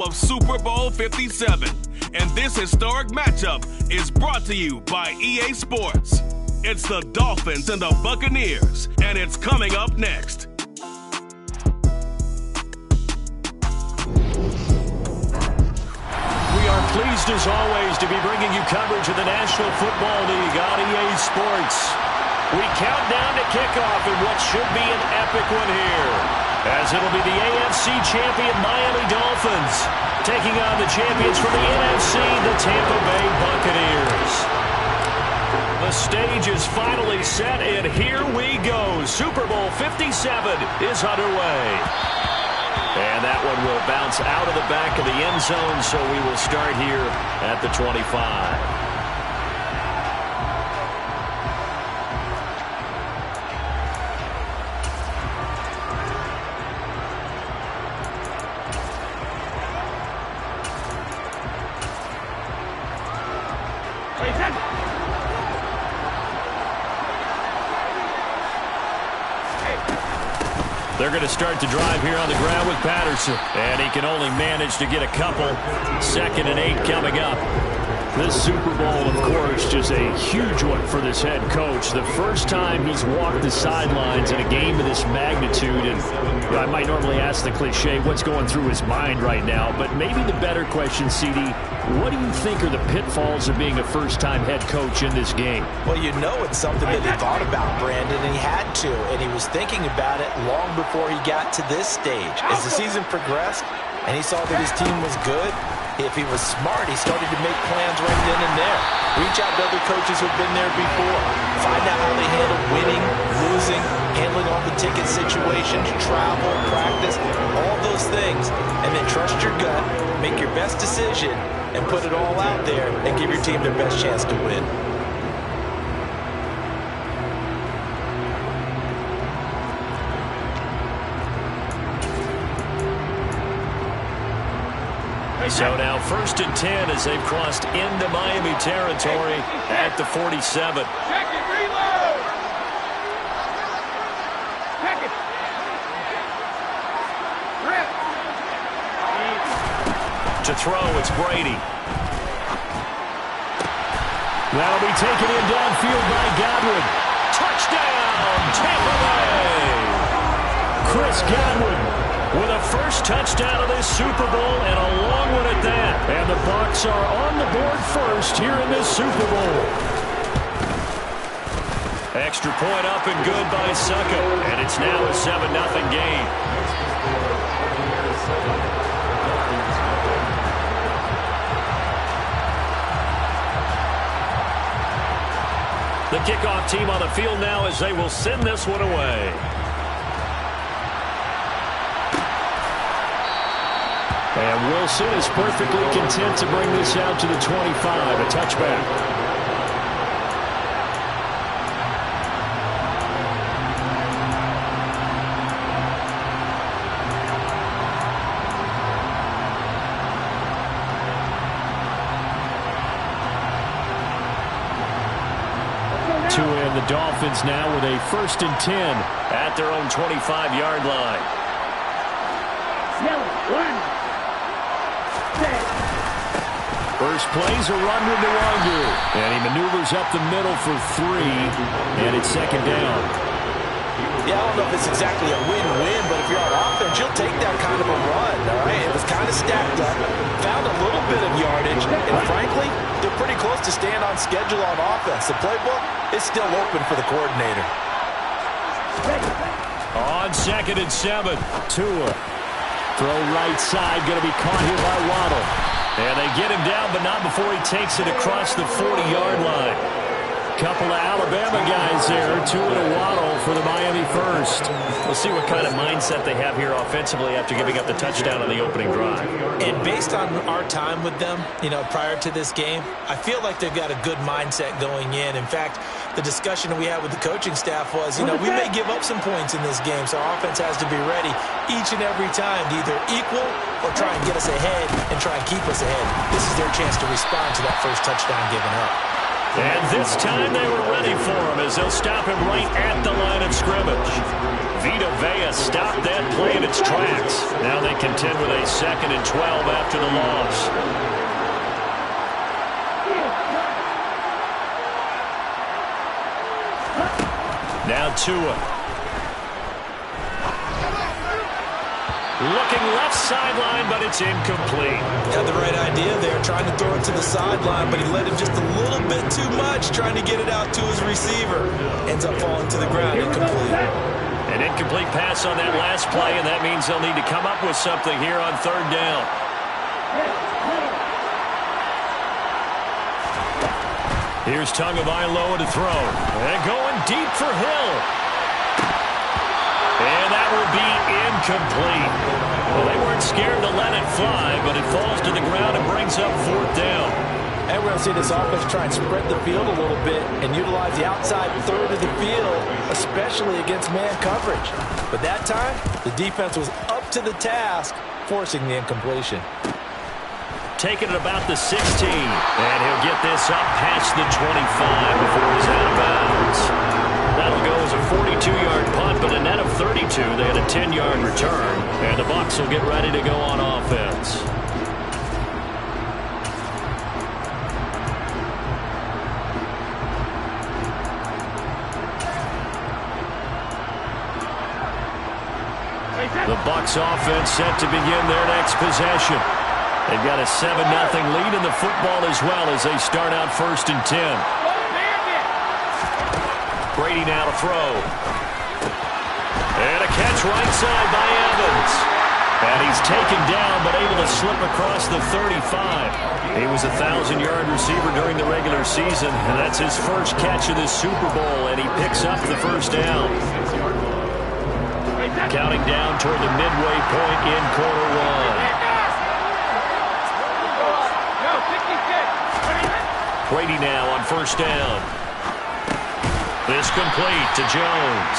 Of Super Bowl 57. And this historic matchup is brought to you by EA Sports. It's the Dolphins and the Buccaneers, and it's coming up next. We are pleased as always to be bringing you coverage of the National Football League on EA Sports. We count down to kickoff in what should be an epic one here, as it'll be the AFC champion Miami Dolphins taking on the champions from the NFC, the Tampa Bay Buccaneers. The stage is finally set, and here we go. Super Bowl 57 is underway. And that one will bounce out of the back of the end zone, so we will start here at the 25. They're going to start the drive here on the ground with Patterson. And he can only manage to get a couple. 2nd and 8 coming up. This Super Bowl, of course, just a huge one for this head coach. The first time he's walked the sidelines in a game of this magnitude. And I might normally ask the cliche, what's going through his mind right now? But maybe the better question, CD, what do you think are the pitfalls of being a first-time head coach in this game? Well, you know it's something that he thought about, Brandon, and he had to. And he was thinking about it long before he got to this stage. As the season progressed and he saw that his team was good, if he was smart, he started to make plans right then and there. Reach out to other coaches who've been there before. Find out how they handle winning, losing, handling all the ticket situations, travel, practice, all those things. And then trust your gut, make your best decision, and put it all out there and give your team their best chance to win. So now 1st and 10 as they've crossed into Miami territory at the 47. Check it, reload! Check it! Rip! To throw, it's Brady. That'll be taken in downfield by Godwin. Touchdown, Tampa Bay! Chris Godwin with a first touchdown of this Super Bowl, and a long one at that. And the Bucs are on the board first here in this Super Bowl. Extra point up and good by Succa, and it's now a 7-0 game. The kickoff team on the field now as they will send this one away. And Wilson is perfectly content to bring this out to the 25, a touchback. To end the Dolphins now with a 1st and 10 at their own 25-yard line. First play's a run with Nwangu. And he maneuvers up the middle for 3. And it's 2nd down. Yeah, I don't know if it's exactly a win-win, but if you're on offense, you'll take that kind of a run, all right? It was kind of stacked up, found a little bit of yardage, and frankly, they're pretty close to staying on schedule on offense. The playbook is still open for the coordinator. On 2nd and 7, Tua. Throw right side, going to be caught here by Waddle. And they get him down, but not before he takes it across the 40-yard line. Couple of Alabama guys there, Tua and Waddle for the Miami first. We'll see what kind of mindset they have here offensively after giving up the touchdown on the opening drive. And based on our time with them, prior to this game, I feel like they've got a good mindset going in. In fact, the discussion we had with the coaching staff was, we may give up some points in this game, so our offense has to be ready each and every time to either equal or try and get us ahead and try and keep us ahead. This is their chance to respond to that first touchdown given up. And this time they were ready for him as they'll stop him right at the line of scrimmage. Vita Vea stopped that play in its tracks. Now they contend with a 2nd and 12 after the loss. Now Tua. Looking left sideline, but it's incomplete. Had the right idea there, trying to throw it to the sideline, but he let him just a little bit too much, trying to get it out to his receiver. Ends up falling to the ground, incomplete. An incomplete pass on that last play, and that means they'll need to come up with something here on 3rd down. Here's Tagovailoa to throw. And going deep for Hill. And that will be incomplete. Well, they weren't scared to let it fly, but it falls to the ground and brings up 4th down. And we're going to see this offense try and spread the field a little bit and utilize the outside 3rd of the field, especially against man coverage. But that time, the defense was up to the task, forcing the incompletion. Taking it about the 16, and he'll get this up past the 25 before he's out of bounds. That'll go as a 42-yard punt, but a net of 32. They had a 10-yard return, and the Bucs will get ready to go on offense. The Bucs offense set to begin their next possession. They've got a 7-0 lead in the football as well as they start out 1st and 10. Brady now to throw. And a catch right side by Evans. And he's taken down but able to slip across the 35. He was a 1,000-yard receiver during the regular season, and that's his first catch of this Super Bowl, and he picks up the 1st down. Counting down toward the midway point in quarter 1. Brady now on 1st down. This complete to Jones.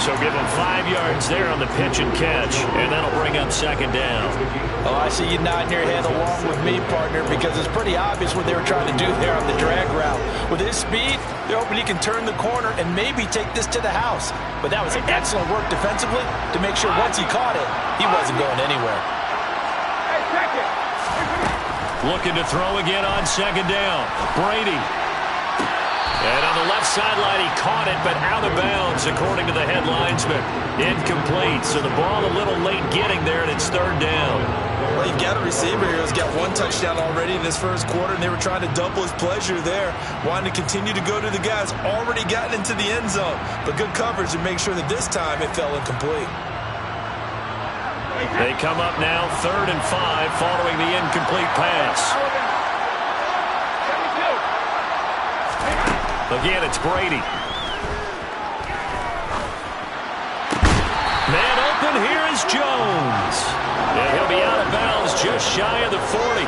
So give him 5 yards there on the pitch and catch, and that'll bring up 2nd down. Oh, I see you nodding your head along with me, partner, because it's pretty obvious what they were trying to do there on the drag route. With his speed, they're hoping he can turn the corner and maybe take this to the house. But that was excellent work defensively to make sure once he caught it, he wasn't going anywhere. Looking to throw again on 2nd down. Brady. And on the left sideline, he caught it, but out of bounds, according to the head linesman. Incomplete, so the ball a little late getting there, and it's 3rd down. Well, you've got a receiver here who's got 1 touchdown already in this 1st quarter, and they were trying to double his pleasure there, wanting to continue to go to the guys already gotten into the end zone. But good coverage to make sure that this time it fell incomplete. They come up now 3rd and 5 following the incomplete pass. Again, it's Brady. Man open, here is Jones. And he'll be out of bounds just shy of the 40.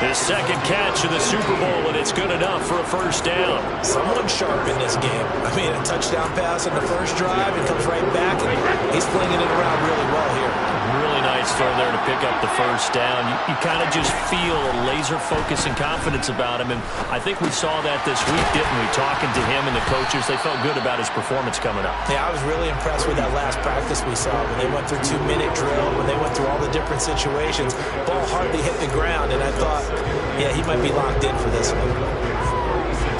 His 2nd catch of the Super Bowl, and it's good enough for a 1st down. Someone sharp in this game. I mean, a touchdown pass on the 1st drive, and comes right back, and he's flinging it around really well here. Really nice throw there to pick up the 1st down. You kind of just feel a laser focus and confidence about him, and I think we saw that this week, didn't we? Talking to him and the coaches, they felt good about his performance coming up. Yeah, I was really impressed with that last practice we saw when they went through 2-minute drill, when they went through all the different situations. Ball hardly hit the ground, and I thought, yeah, he might be locked in for this one.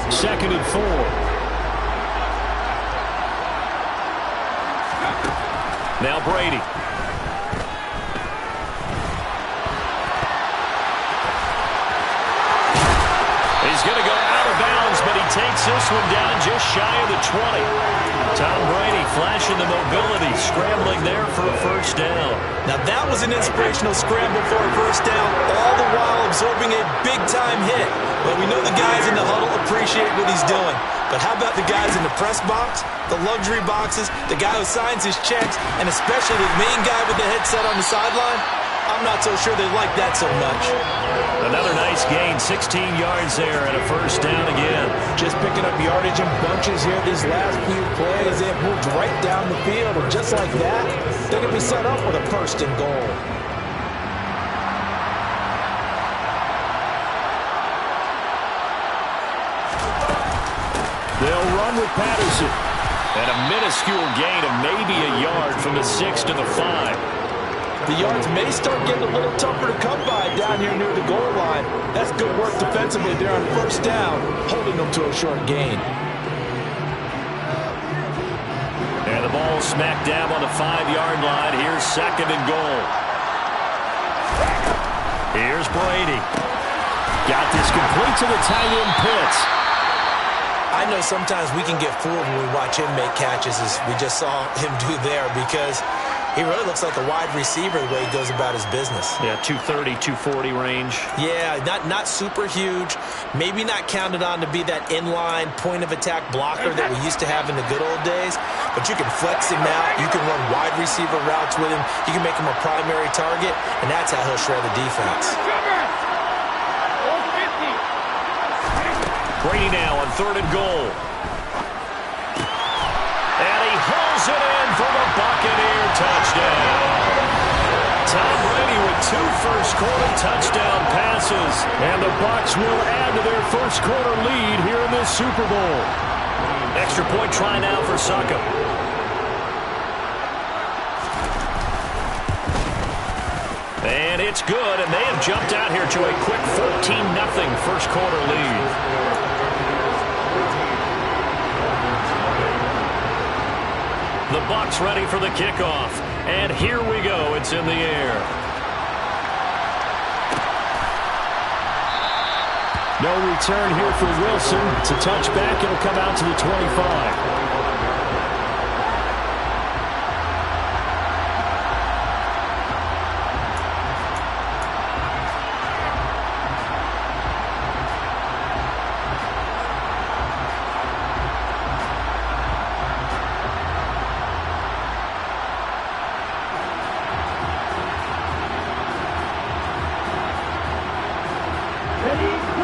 2nd and 4. Now Brady. He's going to go out of bounds, but he takes this one down just shy of the 20. Tom Brady flashing the mobility, scrambling there for a 1st down. Now that was an inspirational scramble for a 1st down, all the while absorbing a big-time hit. But we know the guys in the huddle appreciate what he's doing. But how about the guys in the press box, the luxury boxes, the guy who signs his checks, and especially the main guy with the headset on the sideline? I'm not so sure they like that so much. Another nice gain, 16 yards there, and a 1st down again. Just picking up yardage in bunches here these last few plays. They have moved right down the field, and just like that, they're going to be set up with a 1st and goal. with Patterson. And a minuscule gain of maybe a yard from the 6 to the 5. The yards may start getting a little tougher to come by down here near the goal line. That's good work defensively there on first down, holding them to a short gain. And the ball smack dab on the 5-yard line. Here's 2nd and goal. Here's Brady. Got this complete to the tight end Pitts. I know sometimes we can get fooled when we watch him make catches, as we just saw him do there, because he really looks like a wide receiver the way he goes about his business. Yeah, 230, 240 range. Yeah, not super huge. Maybe not counted on to be that inline point-of-attack blocker that we used to have in the good old days, but you can flex him out. You can run wide receiver routes with him. You can make him a primary target, and that's how he'll shred the defense. Brady now on 3rd and goal. And he hauls it in for the Buccaneer touchdown. Tom Brady with 2 first-quarter touchdown passes. And the Bucs will add to their first-quarter lead here in this Super Bowl. Extra point try now for Suckup. And it's good, and they have jumped out here to a quick 14-0 first-quarter lead. The Bucs ready for the kickoff. And here we go. It's in the air. No return here for Wilson. It's a touchback. It'll come out to the 25.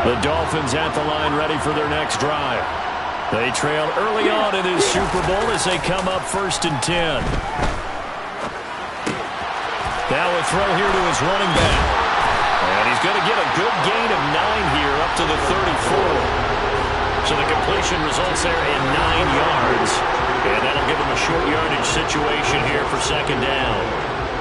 The Dolphins at the line ready for their next drive. They trail early on in this Super Bowl as they come up 1st and 10. Now a throw here to his running back. And he's going to get a good gain of 9 here up to the 34. So the completion results there in 9 yards. And that'll give him a short yardage situation here for 2nd down.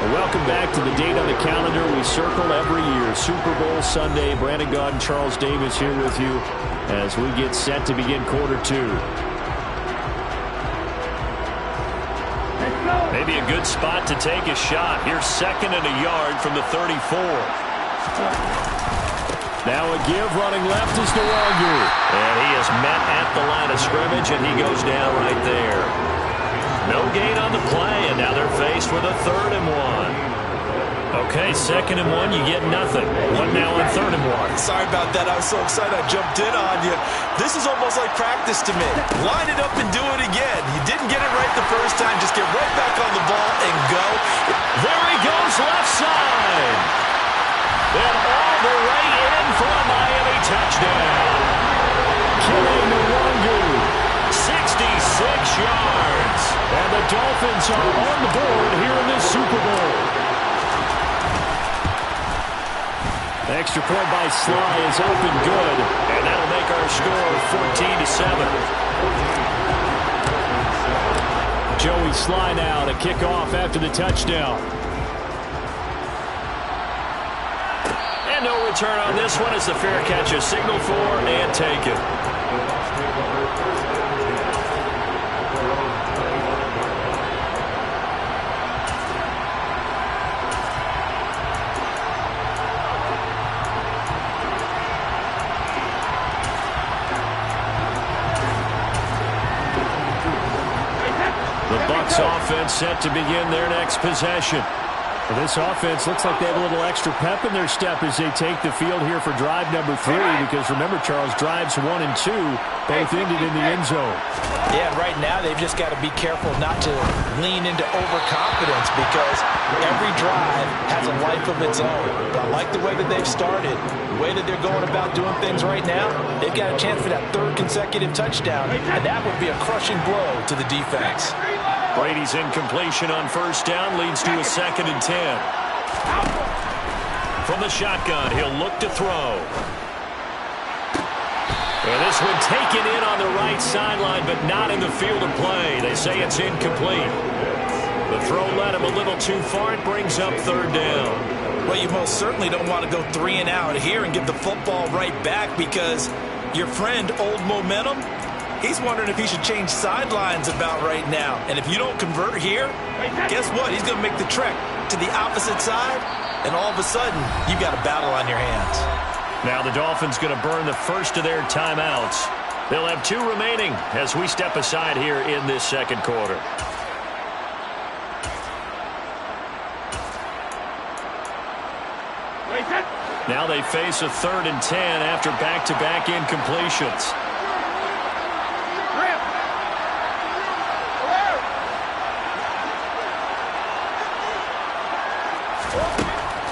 Welcome back to the date on the calendar we circle every year. Super Bowl Sunday. Brandon Gaudin, Charles Davis here with you as we get set to begin quarter 2. Maybe a good spot to take a shot. Here's 2nd and a yard from the 34. Now a give running left is Nwangu. And he is met at the line of scrimmage, and he goes down right there. No gain on the play, and now they're faced with a 3rd and 1. Okay, 2nd and 1, you get nothing. What now on 3rd and 1? Sorry about that. I was so excited I jumped in on you. This is almost like practice to me. Line it up and do it again. You didn't get it right the first time. Just get right back on the ball and go. There he goes, left side. And all the way in for a Miami touchdown. Killing Nwangu. 66 yards. And the Dolphins are on the board here in this Super Bowl. The extra point by Sly is up and good. And that'll make our score 14-7. Joey Sly now to kick off after the touchdown. And no return on this one as the fair catch is signaled for and taken. Offense set to begin their next possession. Well, this offense looks like they have a little extra pep in their step as they take the field here for drive number 3, because remember, Charles, drives 1 and 2 both ended in the end zone. Yeah, right now they've just got to be careful not to lean into overconfidence, because every drive has a life of its own. But I like the way that they've started, the way that they're going about doing things right now. They've got a chance for that 3rd consecutive touchdown, and that would be a crushing blow to the defense. Brady's incompletion on 1st down leads to a 2nd and 10. From the shotgun, he'll look to throw. And this one taken in on the right sideline, but not in the field of play. They say it's incomplete. The throw led him a little too far. It brings up third down. Well, you most certainly don't want to go 3 and out here and give the football right back because your friend, Old Momentum, he's wondering if he should change sidelines about right now. And if you don't convert here, guess what? He's going to make the trek to the opposite side, and all of a sudden, you've got a battle on your hands. Now the Dolphins going to burn the first of their timeouts. They'll have 2 remaining as we step aside here in this second quarter. Now they face a 3rd and 10 after back-to-back incompletions.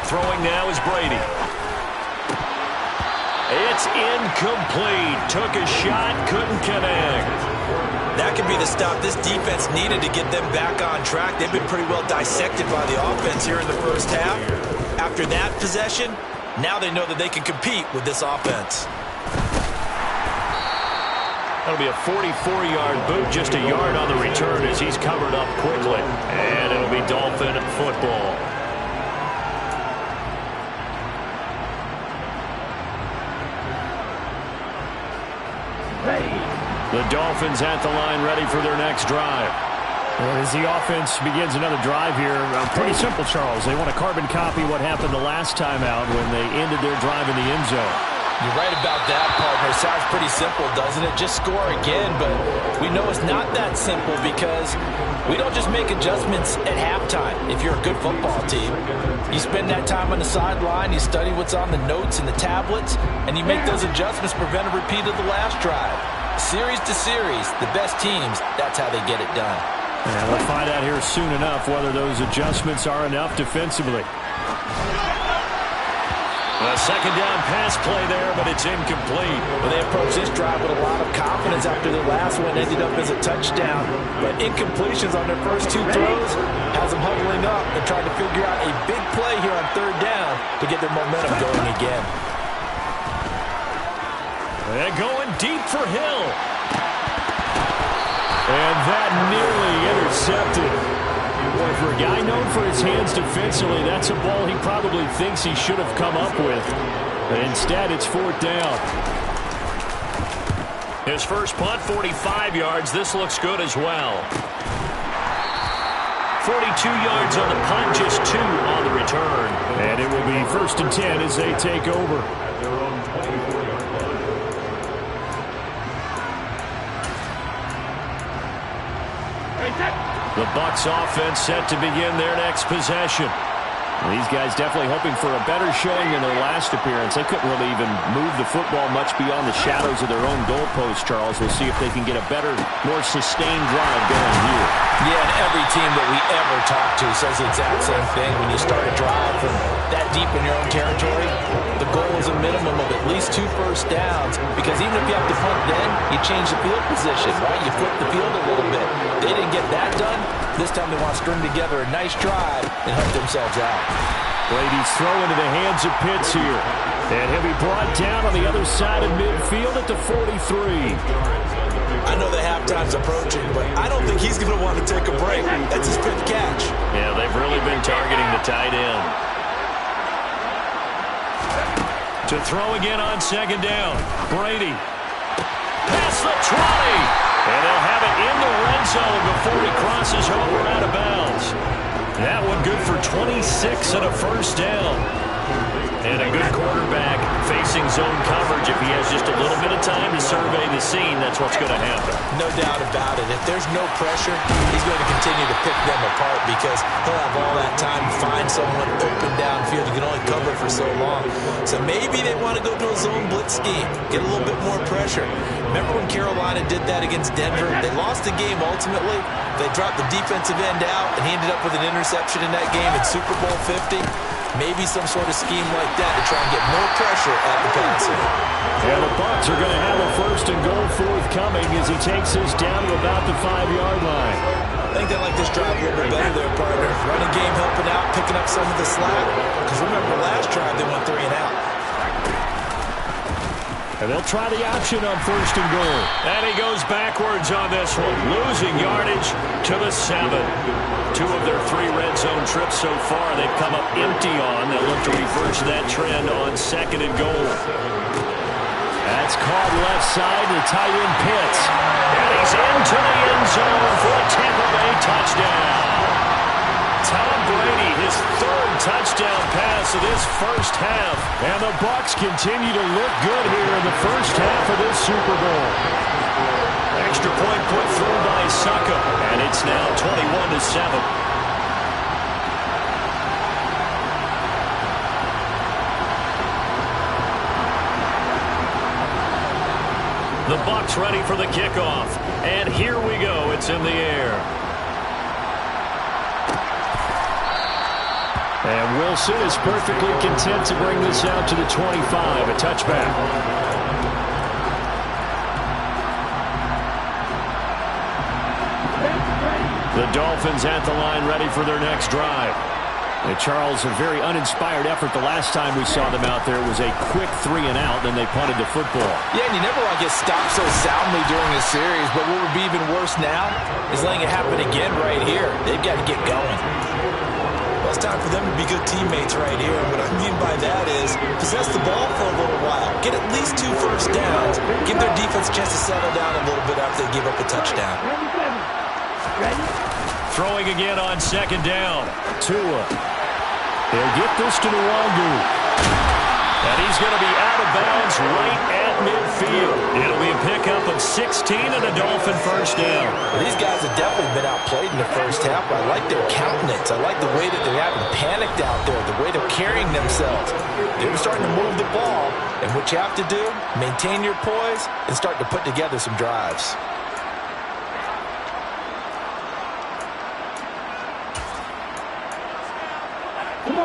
Throwing now is Brady. It's incomplete. Took a shot, couldn't connect. That could be the stop this defense needed to get them back on track. They've been pretty well dissected by the offense here in the first half. After that possession, now they know that they can compete with this offense. That'll be a 44-yard boot, just a yard on the return as he's covered up quickly. And it'll be Dolphin football. The Dolphins at the line ready for their next drive. As the offense begins another drive here, pretty simple, Charles. They want to carbon copy what happened the last time out when they ended their drive in the end zone. You're right about that, partner. Sounds pretty simple, doesn't it? Just score again, but we know it's not that simple because we don't just make adjustments at halftime if you're a good football team. You spend that time on the sideline, you study what's on the notes and the tablets, and you make those adjustments to prevent a repeat of the last drive. Series to series, the best teams, that's how they get it done. And we'll find out here soon enough whether those adjustments are enough defensively. A second down pass play there, but it's incomplete. Well, they approached this drive with a lot of confidence after their last one ended up as a touchdown. But incompletions on their first 2 throws has them huddling up and trying to figure out a big play here on third down to get their momentum going again. And going deep for Hill. And that nearly intercepted. Boy, for a guy known for his hands defensively, that's a ball he probably thinks he should have come up with. But instead, it's 4th down. His first punt, 45 yards. This looks good as well. 42 yards on the punt, just 2 on the return. And it will be 1st and 10 as they take over. The Bucs offense set to begin their next possession. These guys definitely hoping for a better showing than their last appearance. They couldn't really even move the football much beyond the shadows of their own goalpost, Charles. We'll see if they can get a better, more sustained drive going here. Yeah, and every team that we ever talk to says the exact same thing. When you start a drive from that deep in your own territory, the goal is a minimum of at least 2 first downs, because even if you have to punt then, you change the field position, right? You flip the field a little bit. They didn't get that done. This time they want to string together a nice drive and help themselves out. Brady's throw into the hands of Pitts here. And he'll be brought down on the other side of midfield at the 43. I know that halftime's approaching, but I don't think he's going to want to take a break. That's his 5th catch. Yeah, they've really been targeting the tight end. To throw again on second down. Brady. Past the 20. And they'll have it in the red zone before he crosses over out of bounds. That one good for 26 and a first down. And a good quarterback facing zone coverage. If he has just a little bit of time to survey the scene, that's what's going to happen. No doubt about it. If there's no pressure, he's going to continue to pick them apart because he'll have all that time to find someone open downfield. You can only cover for so long. So maybe they want to go to a zone blitz scheme, get a little bit more pressure. Remember when Carolina did that against Denver? They lost the game ultimately. They dropped the defensive end out, and he ended up with an interception in that game in Super Bowl 50. Maybe some sort of scheme like that to try and get more pressure at the passer. And the Bucs are going to have a 1st and goal forthcoming as he takes us down to about the 5-yard line. I think they like this drive a little bit better there, partner. Running game helping out, picking up some of the slack. Because remember, last drive they went 3 and out. And And they'll try the option on 1st and goal. And he goes backwards on this one, losing yardage to the 7. 2 of their 3 red zone trips so far they've come up empty on. They'll look to reverse that trend on 2nd and goal. That's caught left side to tight end Pitts. And he's into the end zone for a Tampa Bay touchdown. Tom Brady, his 3rd touchdown pass of this first half. And the Bucs continue to look good here in the first half of this Super Bowl. Extra point put through by Saka. And it's now 21-7. The Bucs ready for the kickoff. And here we go. It's in the air. And Wilson is perfectly content to bring this out to the 25. A touchback. The Dolphins at the line ready for their next drive. And Charles, a very uninspired effort the last time we saw them out there was a quick 3 and out, then they punted the football. Yeah, and you never want to get stopped so soundly during a series, but what would be even worse now is letting it happen again right here. They've got to get going. Well, it's time for them to be good teammates right here. What I mean by that is possess the ball for a little while, get at least 2 first downs, give their defense a chance to settle down a little bit after they give up a touchdown. Throwing again on 2nd down. Tua. He'll get this to Nwangu. And he's going to be out of bounds right at midfield. It'll be a pickup of 16 and a Dolphin first down. Well, these guys have definitely been outplayed in the first half. I like their countenance. I like the way that they haven't panicked out there, the way they're carrying themselves. They're starting to move the ball. And what you have to do, maintain your poise and start to put together some drives.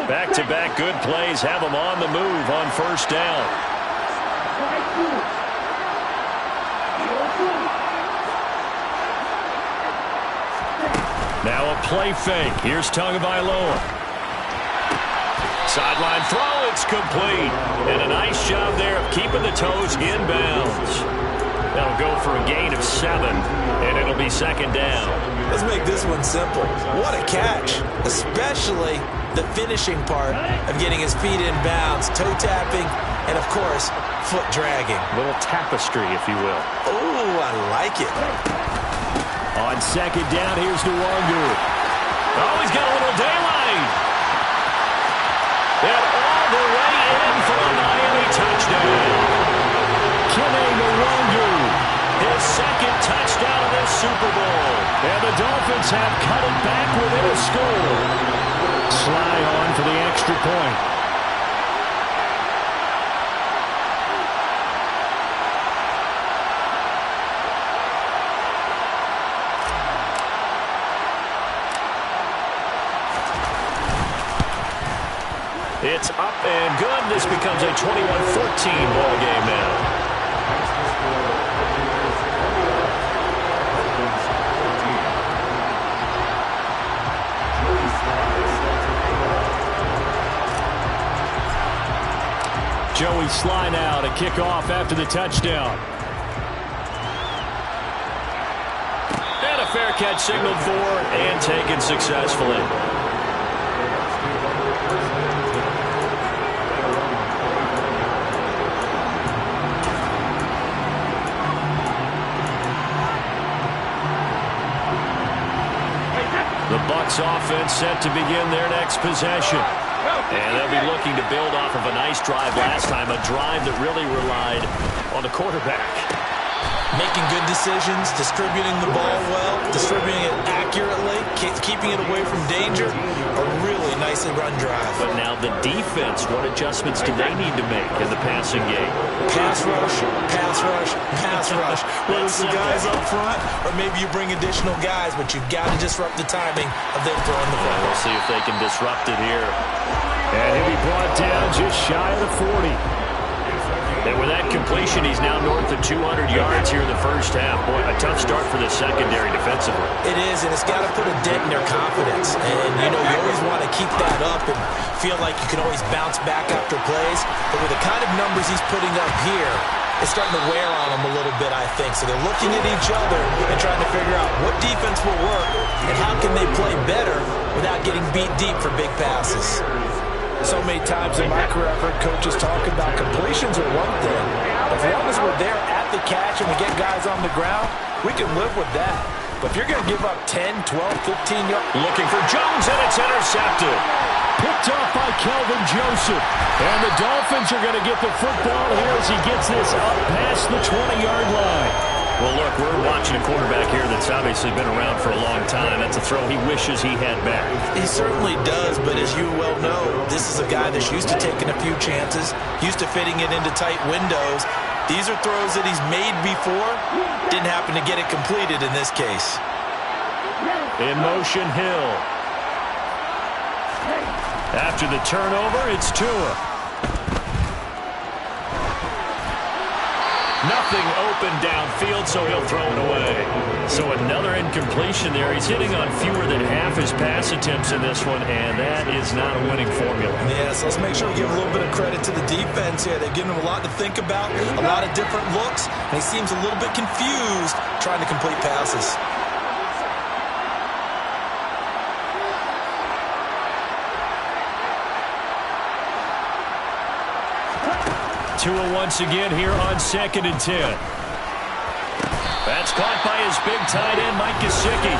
Back-to-back good plays have them on the move on 1st down. Now a play fake. Here's Tagovailoa. Sideline throw, it's complete. And a nice job there of keeping the toes in bounds. That'll go for a gain of 7, and it'll be 2nd down. Let's make this one simple. What a catch, especially the finishing part of getting his feet in bounds, toe tapping, and of course, foot dragging. A little tapestry, if you will. Oh, I like it. On 2nd down, here's Nwangu. Oh, he's got a little daylight. And all the way in for a Miami touchdown. Kene Nwangu, his 2nd touchdown of this Super Bowl. And the Dolphins have cut it back within a score. Sly on for the extra point. It's up and good. This becomes a 21-14 ball game now. Joey Sly now to kick off after the touchdown. And a fair catch signaled for and taken successfully. The Bucs offense set to begin their next possession. And they'll be looking to build off of a nice drive last time, a drive that really relied on the quarterback. Making good decisions, distributing the ball well, distributing it accurately, keeping it away from danger. A really nicely run drive. But now the defense, what adjustments do they need to make in the passing game? Pass rush, pass rush, pass rush. Whether it's the guys up front or maybe you bring additional guys, but you've got to disrupt the timing of them throwing the ball. We'll see if they can disrupt it here. And he'll be brought down just shy of the 40. And with that completion, he's now north of 200 yards here in the first half. Boy, a tough start for the secondary defensively. It is, and it's got to put a dent in their confidence. And, you know, you always want to keep that up and feel like you can always bounce back after plays. But with the kind of numbers he's putting up here, is starting to wear on them a little bit, I think. So they're looking at each other and trying to figure out what defense will work and how can they play better without getting beat deep for big passes. So many times in my career, I've heard coaches talk about completions are one thing. As long as we're there at the catch and we get guys on the ground, we can live with that. But if you're going to give up 10, 12, 15 yards. Looking for Jones, and it's intercepted. Picked off by Kelvin Joseph. And the Dolphins are going to get the football here as he gets this up past the 20-yard line. Well, look, we're watching a quarterback here that's obviously been around for a long time. That's a throw he wishes he had back. He certainly does, but as you well know, this is a guy that's used to taking a few chances, used to fitting it into tight windows. These are throws that he's made before. Didn't happen to get it completed in this case. In motion, Hill. After the turnover, it's Tua. Nothing open downfield, so he'll throw it away. So another incompletion there. He's hitting on fewer than half his pass attempts in this one, and that is not a winning formula. Yeah, so let's make sure we give a little bit of credit to the defense here. They've given him a lot to think about, a lot of different looks, and he seems a little bit confused trying to complete passes. Tua once again here on 2nd and 10. That's caught by his big tight end, Mike Gesicki.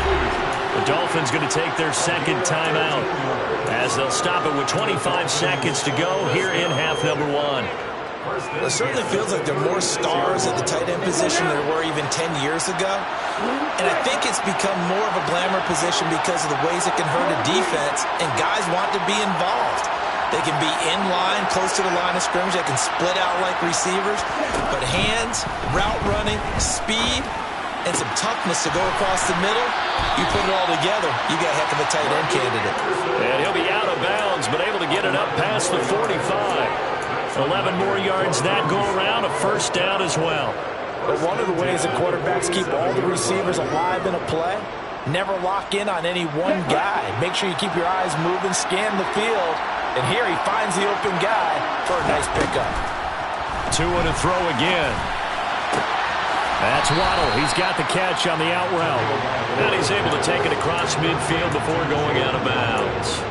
The Dolphins going to take their second timeout as they'll stop it with 25 seconds to go here in half number 1. It certainly feels like there are more stars at the tight end position than there were even 10 years ago. And I think it's become more of a glamour position because of the ways it can hurt a defense, and guys want to be involved. They can be in line, close to the line of scrimmage. They can split out like receivers. But hands, route running, speed, and some toughness to go across the middle, you put it all together, you got a heck of a tight end candidate. And he'll be out of bounds, but able to get it up past the 45. 11 more yards that go around, a first down as well. But one of the ways that quarterbacks keep all the receivers alive in a play, never lock in on any one guy. Make sure you keep your eyes moving, scan the field. And here he finds the open guy for a nice pickup. Tua to throw again. That's Waddle. He's got the catch on the out route. And he's able to take it across midfield before going out of bounds.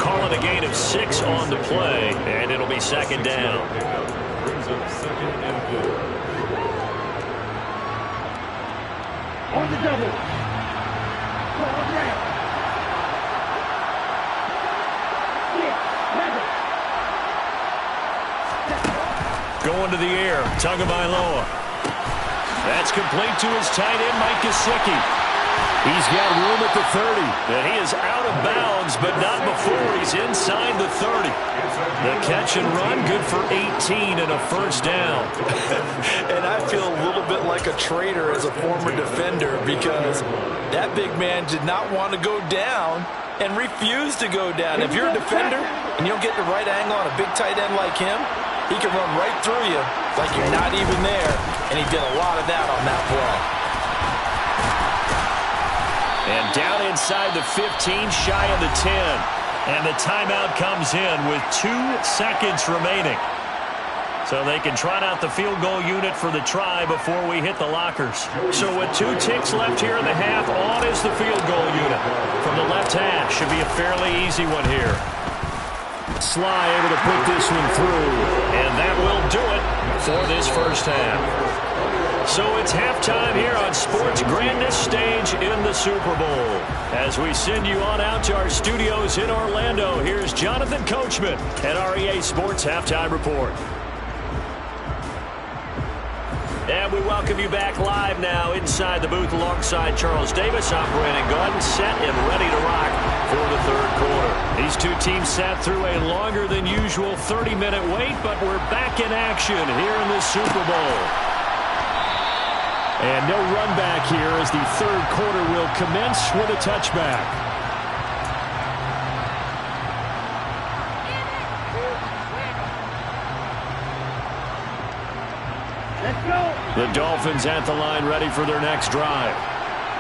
Call it a gain of 6 on the play, and it'll be second down. On the double. Going to the air, Tagovailoa. That's complete to his tight end, Mike Gesicki. He's got room at the 30. And he is out of bounds, but not before he's inside the 30. The catch and run, good for 18 and a first down. And I feel a little bit like a traitor as a former defender because that big man did not want to go down and refused to go down. If you're a defender and you don't get the right angle on a big tight end like him, he can run right through you like you're not even there, and he did a lot of that on that play. And down inside the 15, shy of the 10. And the timeout comes in with 2 seconds remaining. So they can trot out the field goal unit for the try before we hit the lockers. So with 2 ticks left here in the half, on is the field goal unit. From the left hash, should be a fairly easy one here. Sly able to put this one through, and that will do it for this first half. So it's halftime here on sports' grandest stage in the Super Bowl. As we send you on out to our studios in Orlando, here's Jonathan Coachman at our EA Sports Halftime Report. And we welcome you back live now inside the booth alongside Charles Davis. I'm Brandon Gaudin, set and ready to rock for the third quarter. These two teams sat through a longer than usual 30-minute wait, but we're back in action here in the Super Bowl. And no run back here as the third quarter will commence with a touchback. The Dolphins at the line ready for their next drive.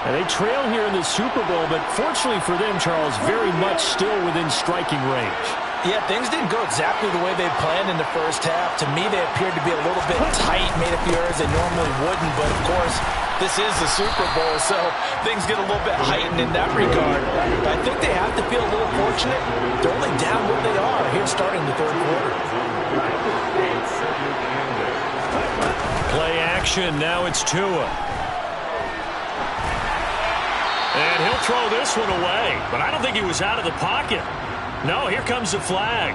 And they trail here in the Super Bowl, but fortunately for them, Charles, very much still within striking range. Yeah, things didn't go exactly the way they planned in the first half. To me, they appeared to be a little bit tight, made a few errors they normally wouldn't. But, of course, this is the Super Bowl, so things get a little bit heightened in that regard. But I think they have to feel a little fortunate. They're only down what they are here starting the third quarter. Play action. Now it's Tua. And he'll throw this one away. But I don't think he was out of the pocket. No, here comes the flag.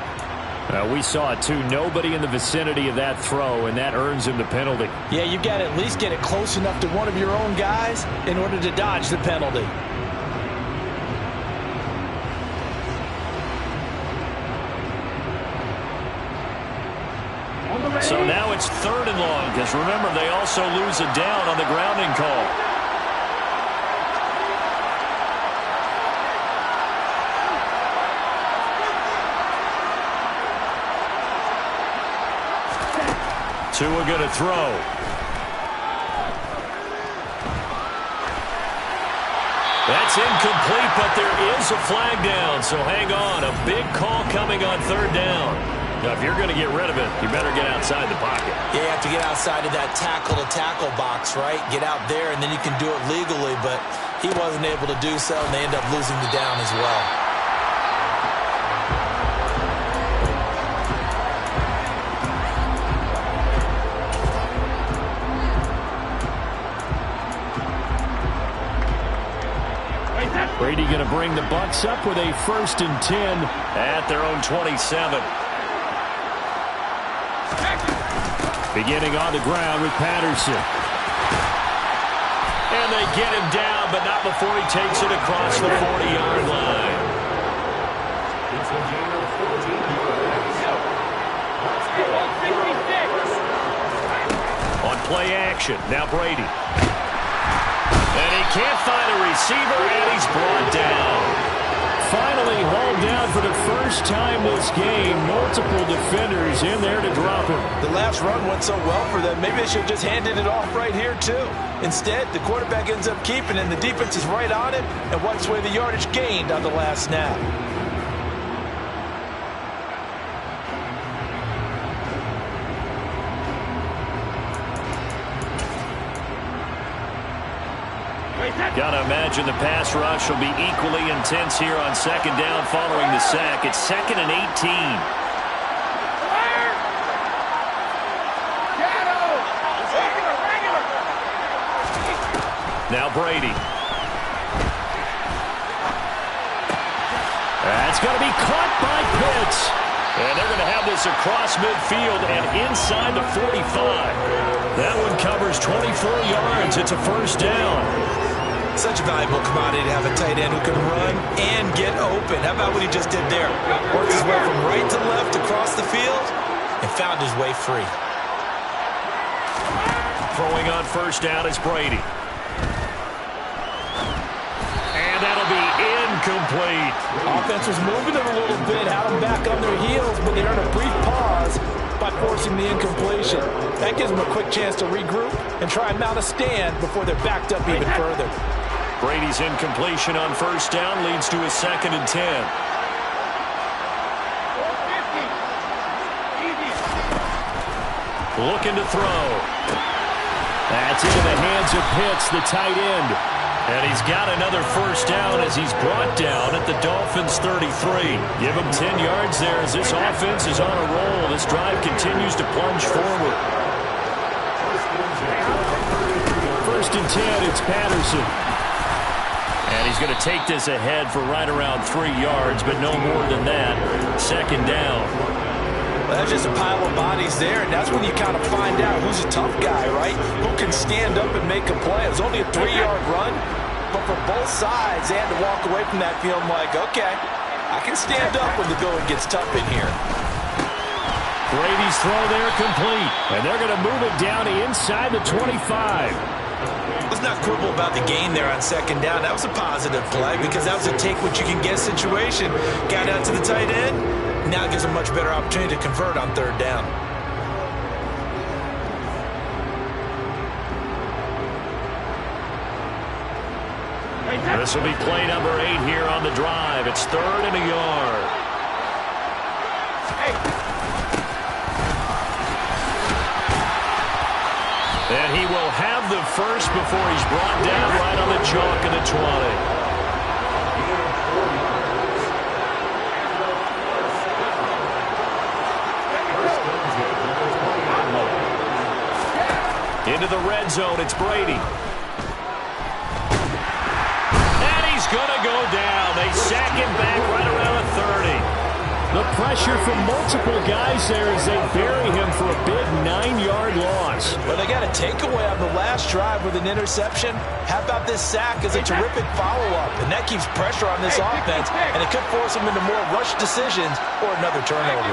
We saw it, too. Nobody in the vicinity of that throw, and that earns him the penalty. Yeah, you've got to at least get it close enough to one of your own guys in order to dodge the penalty. So now it's 3rd and long, because remember, they also lose a down on the grounding call. Tua going to throw. That's incomplete, but there is a flag down, so hang on. A big call coming on 3rd down. Now, if you're going to get rid of it, you better get outside the pocket. Yeah, you have to get outside of that tackle-to-tackle box, right? Get out there, and then you can do it legally, but he wasn't able to do so, and they end up losing the down as well. Brady going to bring the Bucs up with a 1st and 10 at their own 27. Beginning on the ground with Patterson. And they get him down, but not before he takes it across the 40-yard line. On play action, now Brady. And he can't find a receiver, and he's brought down. Finally hauled down for the first time this game. Multiple defenders in there to drop him. The last run went so well for them. Maybe they should have just handed it off right here, too. Instead, the quarterback ends up keeping it, and the defense is right on it and wipes away the yardage gained on the last snap. Got to imagine the pass rush will be equally intense here on 2nd down following the sack. It's 2nd and 18. Now Brady. That's going to be caught by Pitts. And they're going to have this across midfield and inside the 45. That one covers 24 yards. It's a 1st down. Such a valuable commodity to have a tight end who can run and get open. How about what he just did there? Worked his way from right to left across the field and found his way free. Throwing on 1st down is Brady. And that'll be incomplete. Offense was moving them a little bit, had them back on their heels, but they earned a brief pause by forcing the incompletion. That gives them a quick chance to regroup and try and mount a stand before they're backed up even further. Brady's incompletion on 1st down leads to a 2nd and 10. Looking to throw. That's into the hands of Pitts, the tight end. And he's got another 1st down as he's brought down at the Dolphins' 33. Give him 10 yards there as this offense is on a roll. This drive continues to plunge forward. 1st and 10, it's Patterson. And he's going to take this ahead for right around 3 yards, but no more than that. 2nd down. Well, that's just a pile of bodies there, and that's when you kind of find out who's a tough guy, right? Who can stand up and make a play. It was only a 3-yard run, but for both sides, they had to walk away from that feeling like, okay, I can stand up when the going gets tough in here. Brady's throw there complete, and they're going to move it down inside the 25. Let's not quibble about the gain there on 2nd down. That was a positive play because that was a take-what-you-can-get situation. Got out to the tight end. Now it gives a much better opportunity to convert on 3rd down. This will be play number 8 here on the drive. It's 3rd and a yard. And he will have the first before he's brought down right on the chalk of the 20. Into the red zone, it's Brady. And he's going to go down. They sack him back right around the 30. The pressure from multiple guys there as they bury him for a big 9-yard loss. Well, they got a takeaway on the last drive with an interception. How about this sack as a terrific follow-up? And that keeps pressure on this offense, and it could force them into more rush decisions or another turnover.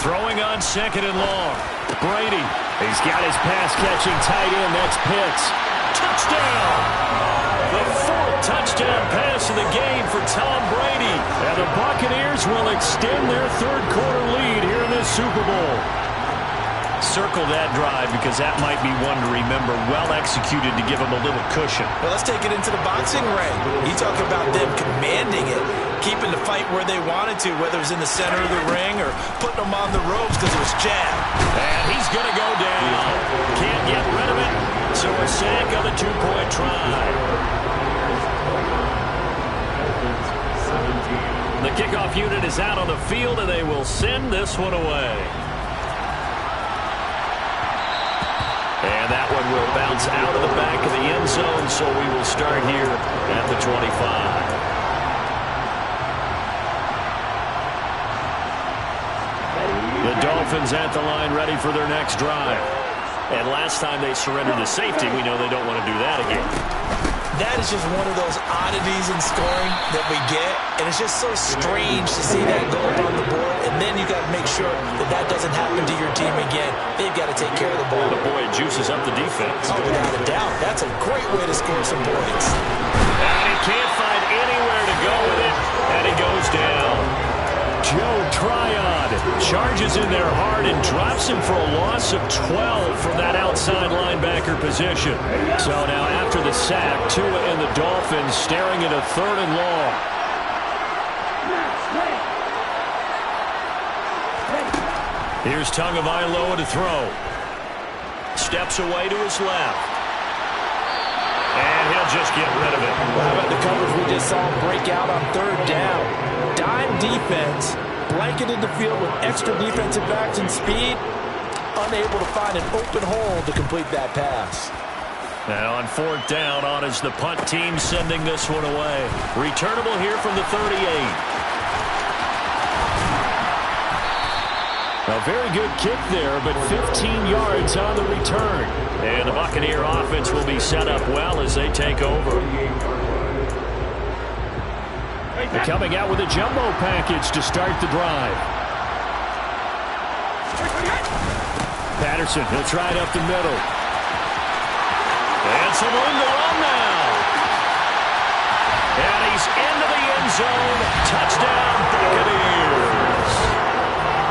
Throwing on 2nd and long. Brady. He's got his pass-catching tight end. That's Pitts. Touchdown! The 4th touchdown pass of the game for Tom Brady. And the Buccaneers will extend their 3rd quarter lead here in this Super Bowl. Circle that drive because that might be one to remember. Well executed to give them a little cushion. Well, let's take it into the boxing ring. You talk about them commanding it, keeping the fight where they wanted to, whether it was in the center of the ring or putting them on the ropes because it was jab. And he's going to go down. Can't get rid of it. So a sack on the 2-point try. The kickoff unit is out on the field, and they will send this one away. And that one will bounce out of the back of the end zone, so we will start here at the 25. The Dolphins at the line ready for their next drive. And last time they surrendered to safety, we know they don't want to do that again. That is just one of those oddities in scoring that we get, and it's just so strange to see that go up on the board, and then you got to make sure that that doesn't happen to your team again. They've got to take care of the ball. But boy, it juices up the defense. Oh, without a doubt. That's a great way to score some points. And he can't find anywhere to go with it, and he goes down. Joe Tryon charges in there hard and drops him for a loss of 12 from that outside linebacker position. So now after the sack, Tua and the Dolphins staring at a 3rd and long. Here's Tagovailoa to throw. Steps away to his left. And he'll just get rid of it. Well, how about the coverage we just saw break out on 3rd down? Dime defense, blanketed the field with extra defensive backs and speed, unable to find an open hole to complete that pass. Now on 4th down, on is the punt team sending this one away. Returnable here from the 38. A very good kick there, but 15 yards on the return. And the Buccaneer offense will be set up well as they take over. They're coming out with a jumbo package to start the drive. Patterson, he'll try it up the middle. And some room to run now. And he's into the end zone. Touchdown, Buccaneers.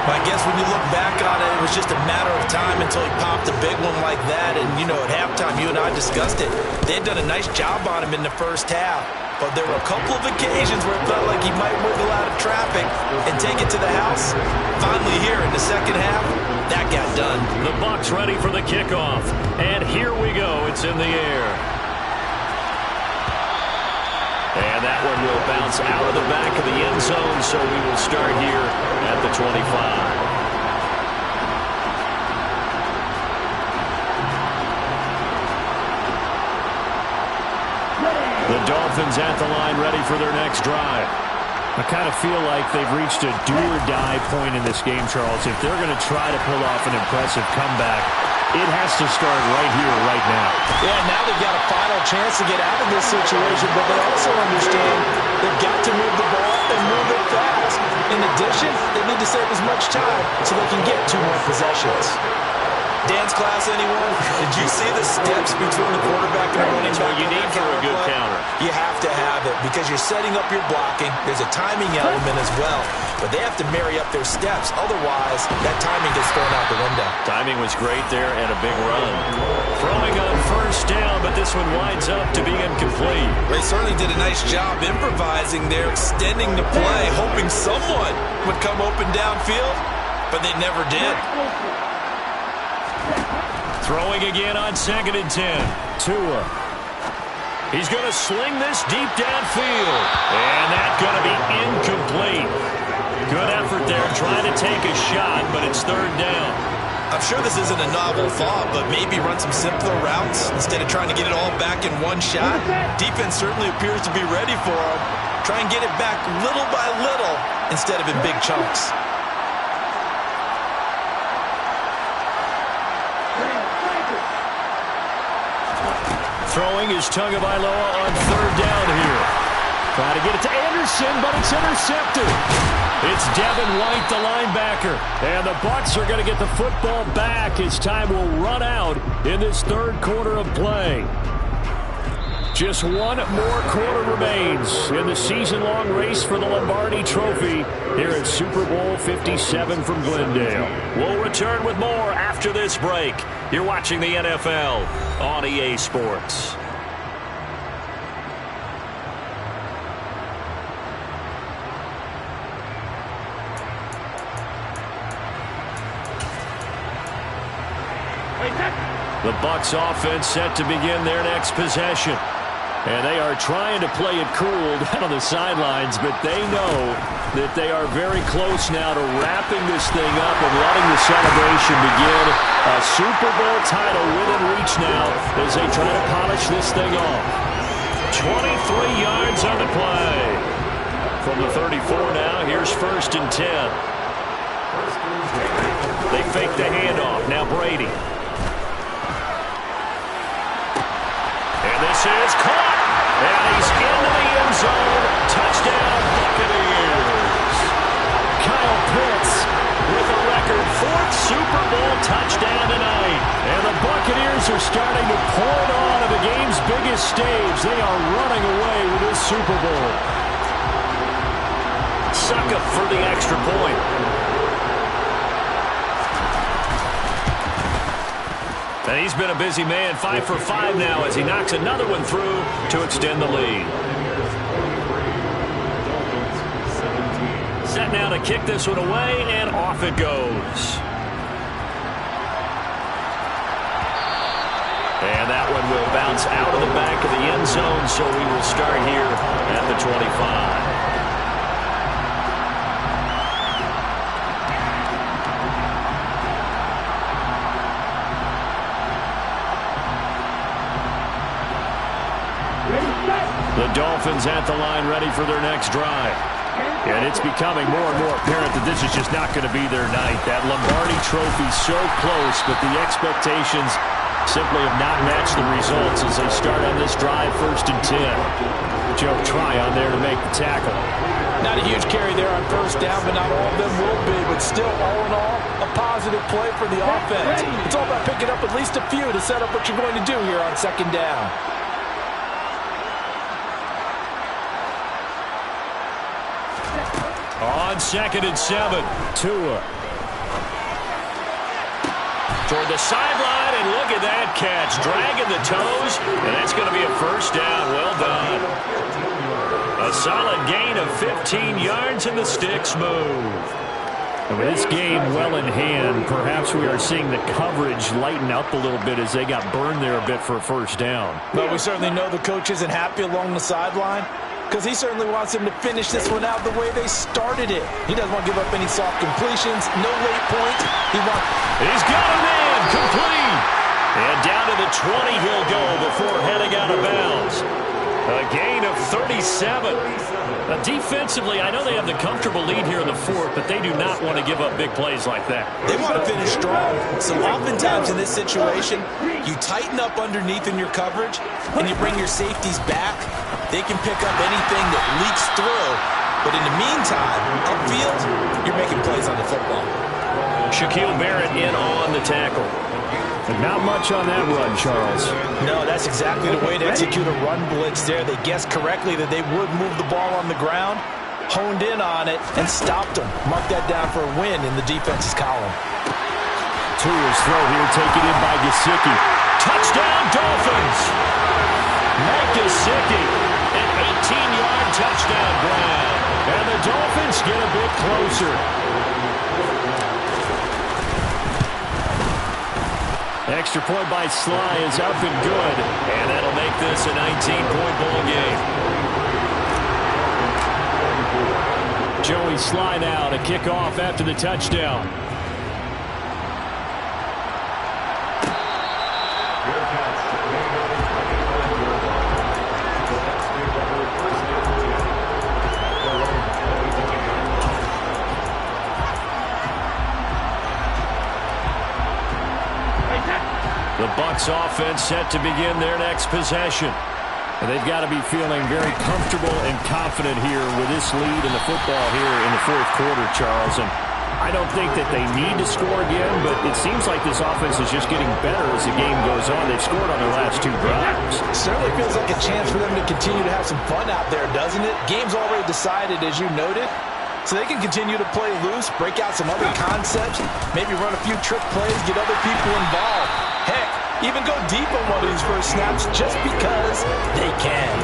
I guess when you look back on it, it was just a matter of time until he popped a big one like that. And, you know, at halftime, you and I discussed it. They had done a nice job on him in the first half. But there were a couple of occasions where it felt like he might wiggle out of traffic and take it to the house. Finally here in the second half, that got done. The Bucs ready for the kickoff. And here we go. It's in the air. And that one will bounce out of the back of the end zone, so we will start here at the 25. The Dolphins at the line ready for their next drive. I kind of feel like they've reached a do-or-die point in this game, Charles. If they're going to try to pull off an impressive comeback, it has to start right here, right now. Yeah, now they've got a final chance to get out of this situation, but they also understand they've got to move the ball and move it fast. In addition, they need to save as much time so they can get 2 more possessions. Dance class, anyone? Did you see the steps between the quarterback and the running back? What you need for a good counter. You have to have it because you're setting up your blocking. There's a timing element as well, but they have to marry up their steps. Otherwise, that timing gets thrown out the window. Timing was great there and a big run. Throwing on first down, but this one winds up to be incomplete. They certainly did a nice job improvising there, extending the play, hoping someone would come open downfield, but they never did. Throwing again on 2nd and 10. Tua. He's going to sling this deep downfield. And that's going to be incomplete. Good effort there trying to take a shot, but it's 3rd down. I'm sure this isn't a novel thought, but maybe run some simpler routes instead of trying to get it all back in one shot. Defense certainly appears to be ready for him. Try and get it back little by little instead of in big chunks. Throwing is Tagovailoa on 3rd down here. Trying to get it to Anderson, but it's intercepted. It's Devin White, the linebacker. And the Bucs are going to get the football back as time will run out in this 3rd quarter of play. Just one more quarter remains in the season-long race for the Lombardi Trophy here at Super Bowl 57 from Glendale. We'll return with more after this break. You're watching the NFL on EA Sports. The Bucs offense set to begin their next possession. And they are trying to play it cool down on the sidelines, but they know that they are very close now to wrapping this thing up and letting the celebration begin. A Super Bowl title within reach now as they try to polish this thing off. 23 yards on the play. From the 34 now, here's 1st and 10. They fake the handoff. Now Brady. And this is caught. And he's into the end zone. Touchdown, Buccaneers. Kyle Pitts with a record 4th Super Bowl touchdown tonight. And the Buccaneers are starting to pour it on at the game's biggest stage. They are running away with this Super Bowl. Suckup for the extra point. And he's been a busy man, 5 for 5 now as he knocks another one through to extend the lead. Set now to kick this one away, and off it goes. And that one will bounce out of the back of the end zone, so we will start here at the 25. The Dolphins at the line ready for their next drive. And it's becoming more and more apparent that this is just not going to be their night. That Lombardi Trophy so close, but the expectations simply have not matched the results as they start on this drive 1st and 10. Joe Tryon there to make the tackle. Not a huge carry there on 1st down, but not all of them will be. But still, all in all, a positive play for the offense. It's all about picking up at least a few to set up what you're going to do here on 2nd down. On 2nd and 7, Tua. Toward the sideline, and look at that catch. Dragging the toes, and that's going to be a 1st down. Well done. A solid gain of 15 yards, and the sticks move. And with this game well in hand, perhaps we are seeing the coverage lighten up a little bit as they got burned there a bit for a 1st down. But we certainly know the coach isn't happy along the sideline, because he certainly wants them to finish this one out the way they started it. He doesn't want to give up any soft completions, no late points. He's got a man, complete. And down to the 20 he'll go before heading out of bounds. A gain of 37. Defensively, I know they have the comfortable lead here in the 4th, but they do not want to give up big plays like that. They want to finish strong. So oftentimes in this situation, you tighten up underneath in your coverage, and you bring your safeties back. They can pick up anything that leaks through. But in the meantime, upfield, you're making plays on the football. Shaquille Barrett in on the tackle. But not much on that run, Charles. No, that's exactly the way to execute a run blitz there. They guessed correctly that they would move the ball on the ground, honed in on it, and stopped them. Mark that down for a win in the defense's column. Tour's throw here taken in by Gesicki. Touchdown, Dolphins! Mike Gesicki, an 18-yard touchdown grab. And the Dolphins get a bit closer. Extra point by Sly is up and good. And that'll make this a 19-point ball game. Joey Sly now to kick off after the touchdown. The Bucs offense set to begin their next possession. And they've got to be feeling very comfortable and confident here with this lead in the football here in the fourth quarter, Charles. And I don't think that they need to score again, but it seems like this offense is just getting better as the game goes on. They've scored on their last two drives. It certainly feels like a chance for them to continue to have some fun out there, doesn't it? Game's already decided, as you noted. So they can continue to play loose, break out some other concepts, maybe run a few trick plays, get other people involved. Heck, even go deep on one of these first snaps just because they can.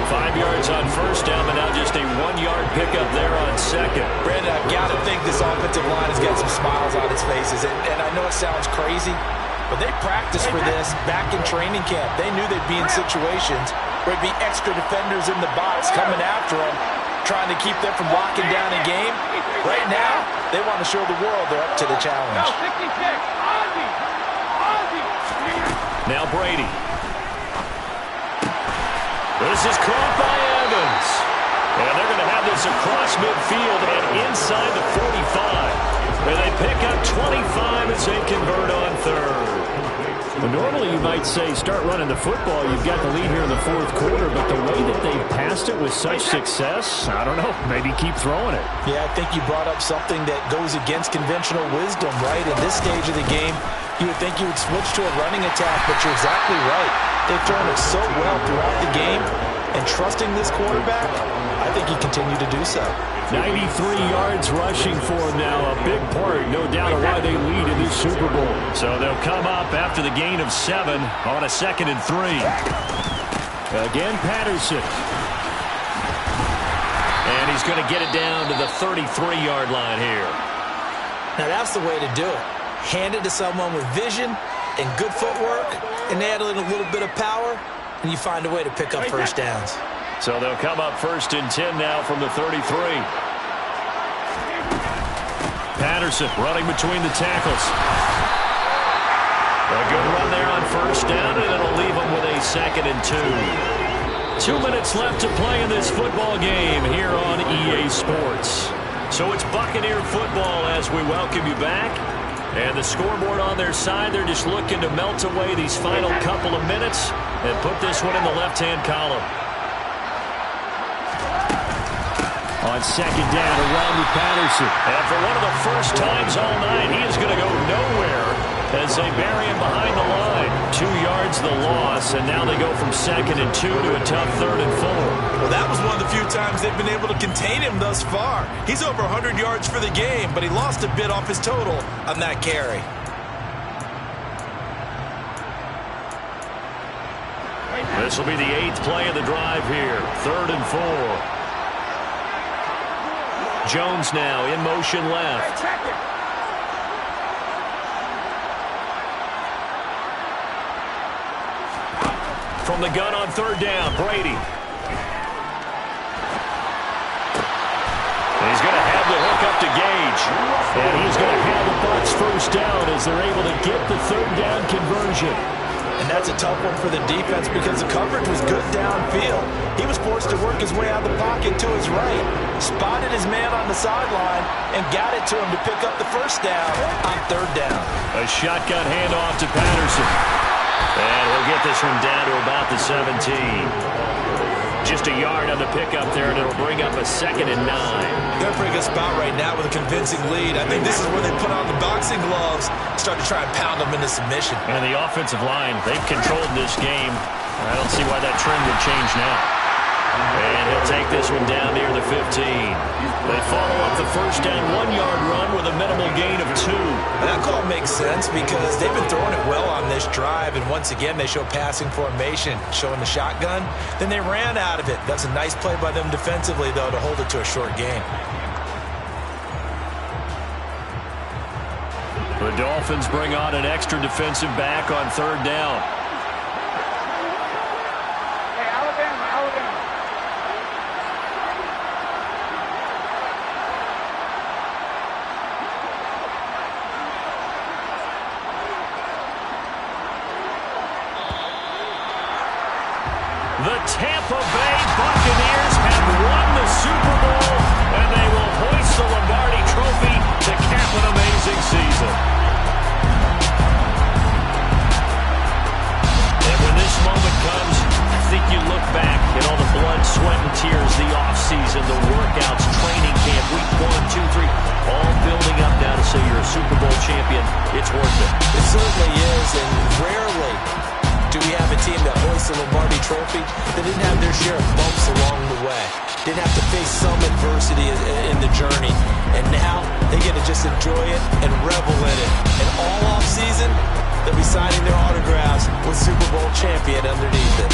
5 yards on first down, but now just a 1-yard pickup there on second. Brandon, I've got to think this offensive line has got some smiles on its faces. And I know it sounds crazy, but they practiced for this back in training camp. They knew they'd be in situations where it'd be extra defenders in the box coming after them, trying to keep them from locking down a game. Right now, they want to show the world they're up to the challenge. Now Brady. This is caught by Evans. And they're going to have this across midfield and inside the 45. And they pick up 25 as they convert on third. Well, normally you might say start running the football. You've got the lead here in the fourth quarter, but the way that they've passed it with such success, I don't know, maybe keep throwing it. Yeah, I think you brought up something that goes against conventional wisdom, right? In this stage of the game, you would think you would switch to a running attack, but you're exactly right. They've thrown it so well throughout the game, and trusting this quarterback, I think he continued to do so. 93 yards rushing for him now, a big part, no doubt, of why they lead in this Super Bowl. So they'll come up after the gain of 7 on a 2nd and 3. Again, Patterson. And he's going to get it down to the 33-yard line here. Now that's the way to do it. Hand it to someone with vision and good footwork, and add in a little bit of power, and you find a way to pick up first downs. So they'll come up 1st and 10 now from the 33. Patterson running between the tackles. A good run there on first down, and it'll leave them with a 2nd and 2. 2 minutes left to play in this football game here on EA Sports. So it's Buccaneer football as we welcome you back. And the scoreboard on their side, they're just looking to melt away these final couple of minutes and put this one in the left-hand column. On 2nd down, around with Patterson. And for one of the first times all night, he is going to go nowhere as they bury him behind the line. 2 yards the loss, and now they go from 2nd and 2 to a tough 3rd and 4. Well, that was one of the few times they've been able to contain him thus far. He's over 100 yards for the game, but he lost a bit off his total on that carry. This will be the 8th play of the drive here. 3rd and 4. Jones now in motion left. From the gun on 3rd down, Brady. He's going to have the hook up to Gage. And he's going to have the Bucs first down as they're able to get the 3rd down conversion. And that's a tough one for the defense because the coverage was good downfield. He was forced to work his way out of the pocket to his right, spotted his man on the sideline, and got it to him to pick up the first down on 3rd down. A shotgun handoff to Patterson. And he'll get this one down to about the 17. Just a yard on the pickup there, and it'll bring up a 2nd and 9. They're in a pretty good spot right now with a convincing lead. I think this is where they put on the boxing gloves, start to try and pound them into submission. And the offensive line, they've controlled this game. I don't see why that trend would change now. And he'll take this one down near the 15. They follow up the first down 1-yard run with a minimal gain of 2. And that call makes sense because they've been throwing it well on this drive. And once again, they show passing formation, showing the shotgun. Then they ran out of it. That's a nice play by them defensively, though, to hold it to a short gain. The Dolphins bring on an extra defensive back on 3rd down. The Tampa Bay Buccaneers have won the Super Bowl, and they will hoist the Lombardi Trophy to cap an amazing season. And when this moment comes, I think you look back at all the blood, sweat, and tears, the offseason, the workouts, training camp, week 1, 2, 3, all building up now to say you're a Super Bowl champion. It's worth it. It certainly is, and rarely do we have a team that hoists the Lombardi Trophy that didn't have their share of bumps along the way, didn't have to face some adversity in the journey, and now they get to just enjoy it and revel in it. And all off season, they'll be signing their autographs with Super Bowl champion underneath it.